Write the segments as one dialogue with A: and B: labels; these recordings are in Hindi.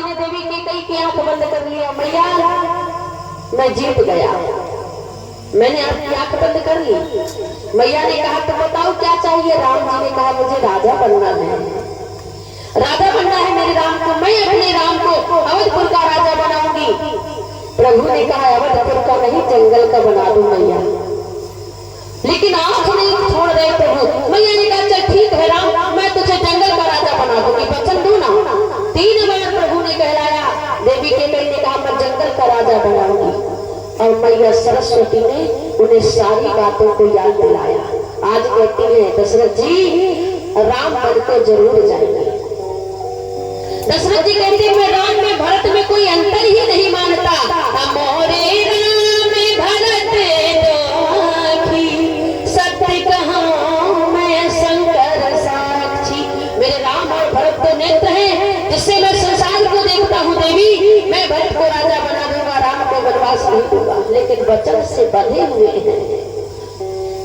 A: जी ने देवी के कई की आंख बंद कर लिया। मैया मैं जीत गया, मैंने आपकी आंख बंद कर ली। मैया ने कहा तो बताओ क्या चाहिए। राम जी ने कहा मुझे राजा बनना है, राजा बनना है मेरे राम को, मैं अपने राम को अवधपुर का राजा बनाऊंगी। प्रभु ने कहा अवधपुर का नहीं जंगल का बना दूं मैया, लेकिन आंख नहीं छोड़ रहे प्रभु। मैया ने कहा चल ठीक है राम, मैं तुझे जंगल का राजा बना दूंगी, वचन दू ना। 3 बार प्रभु ने कहलाया। देवी के कई ने कहा मैं जंगल का राजा बनाऊंगी। और मैया सरस्वती ने उन्हें सारी बातों को याद दिलाया। आज कहती है दशरथ जी राम बन को जरूर जाएंगे। दशरथ जी कहते हैं मैं राम में भरत में कोई अंतर ही नहीं मानता। मोरे राम में भरत दोखी, सत्य कहूं मैं शंकर साक्षी। मेरे राम और भरत तो नेत्र हैं जिससे मैं संसार को देखता हूँ। देवी मैं भरत को राजा बना दूंगा, राम को वनवास नहीं दूंगा, लेकिन वचन से बंधे हुए हैं।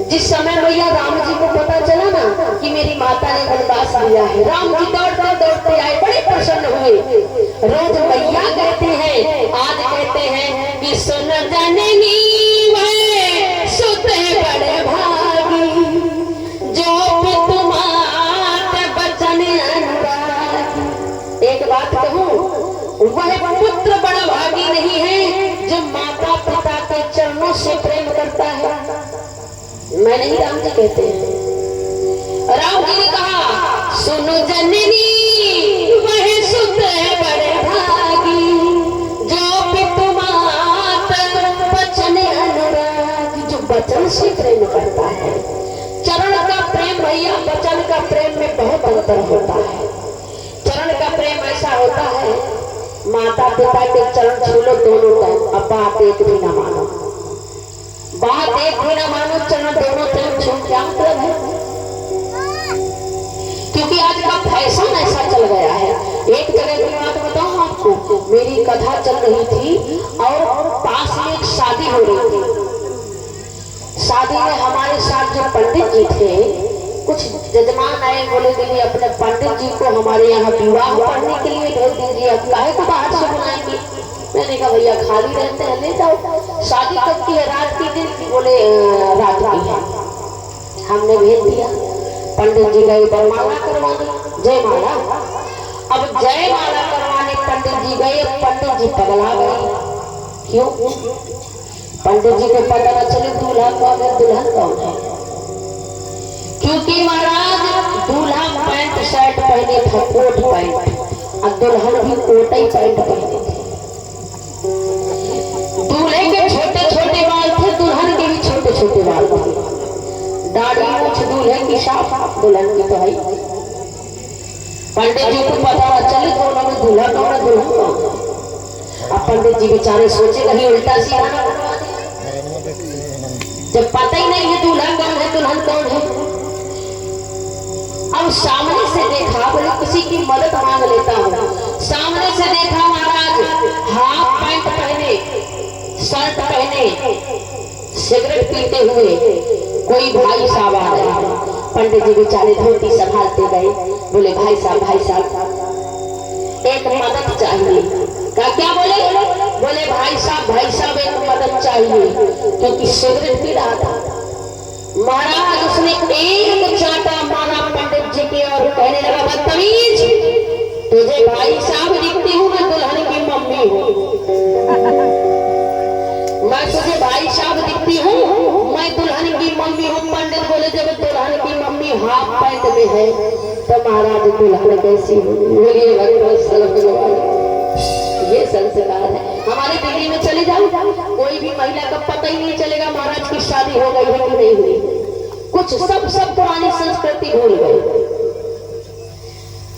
A: जिस समय मैया राम जी को पता चला ना कि मेरी माता ने वनवास लिया है, राम जी दौड़ते दौड़ते आए, बड़े प्रसन्न हुए। रोज मैया कहते हैं, आज कहते हैं कि सुन जननी वह सुत बड़े भागी, जो पितुमात बचन अनुरागी। एक बात कहूं, वह पुत्र बड़ा भागी नहीं है जो माता पिता के चरणों से प्रेम करता है। मैं नहीं, राम जी कहते हैं। राम जी ने कहा सुनो जननी वह सुत बड़े भागी, जो पितुमात बचन अनुरागी। जो वचन से प्रेम करता है। चरण का प्रेम भैया वचन का प्रेम में बहुत अंतर होता है। चरण का प्रेम ऐसा होता है माता पिता के चरण छू लो दोनों टाइम, अब बात एक भी ना मानो, बात एक भी ना मानो, चरण दोनों टाइम छू। क्या मतलब है? क्योंकि आज का फैशन ऐसा चल गया है। एक जगह की बात बताऊं आपको, मेरी कथा चल रही थी और पास में एक शादी हो रही थी। शादी में हमारे साथ जो पंडित जी थे, कुछ जजमान आए, बोले दीदी अपने पंडित जी को हमारे यहाँ विवाह पढ़ने के लिए भेज दीजिए, अब काहे को बाहर से बुलाएंगे। मैंने कहा भैया खाली रहते हैं ले जाओ। शादी कब की है? रात की दिन की? बोले रात की है। हमने भेज दिया। पंडित जी गए वरमाला करवाने, जयमाला। अब जयमाला करवाने पंडित जी गए, पंडित जी पगला गए। क्यों? पंडित जी को पता न चले दूल्हा कौन है दुल्हन कौन है। क्योंकि महाराज दूल्हा पैंट शर्ट पहने था, कोट पैंट, और दुल्हन भी कोट ही पैंट पहने थे। दूल्हे के छोटे छोटे बाल थे, दुल्हन के भी छोटे छोटे बाल थे। दाढ़ी मूछ दूल्हे की साफ, दुल्हन की तो है। पंडित जी को पता न चले दोनों में दूल्हा कौन है दुल्हन कौन है। अब पंडित जी बेचारे सोचे कहीं उल्टा सीधा ना करवा दे, जब पता ही नहीं है दूल्हा कौन है दुल्हन कौन है। अब सामने से देखा, बोले किसी की मदद मांग लेता हूँ। सामने से देखा महाराज हाफ पैंट पहने, शर्ट पहने, सिगरेट पीते हुए कोई भाई साहब आ रहे हैं। पंडित जी बेचारे धोती संभालते गए, बोले भाई साहब एक मदद चाहिए। क्या बोले? बोले भाई साहब एक मदद चाहिए, क्योंकि सिगरेट पी रहा था। महाराज उसने एक चाटा मारा पंडित जी के और कहने लगा बदतमीज, तुझे भाई साहब दिखती हूँ, मैं दुल्हन की मम्मी हूँ। मैं तुझे भाई साहब दिखती हूँ, मैं दुल्हन की मम्मी हूँ। पंडित बोले जब दुल्हन की मम्मी हाफ पैंट में है तो महाराज दुल्हन कैसी होगी? ये संस्कार है। हमारे दिल्ली में चले जाओ, कोई भी महिला का पता ही नहीं चलेगा महाराज की शादी हो गई है कि नहीं हुई। कुछ सब पुरानी संस्कृति भूल गई,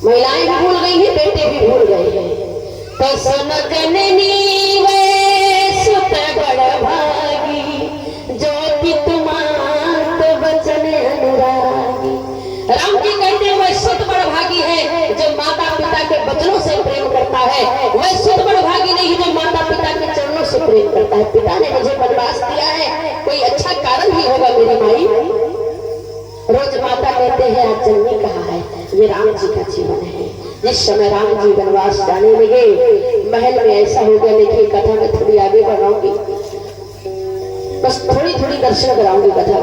A: महिलाएं भी भूल गई है, बेटे भी भूल गए हैं। तो सुन जननी वे सुत बड़ भागी, जो पितुमात बचन अनुरागी। राम जी कहते हैं वह सुत बड़ भागी है जो माता पिता के वचनों से प्रेम करता है। वह सुत बड़ भागी नहीं जो माता पिता के चरणों से प्रेम करता है। पिता ने मुझे वनवास दिया है, कोई अच्छा कारण ही होगा मेरी माई। रोज माता कहते हैं आज जन्मी कहा है, ये राम जी का जीवन है। जिस समय राम जी वनवास जाने लगे, महल में ऐसा हो गया। देखिए कथा में थोड़ी आगे बढ़ाऊंगी, बस थोड़ी थोड़ी दर्शन कराऊंगी कथा।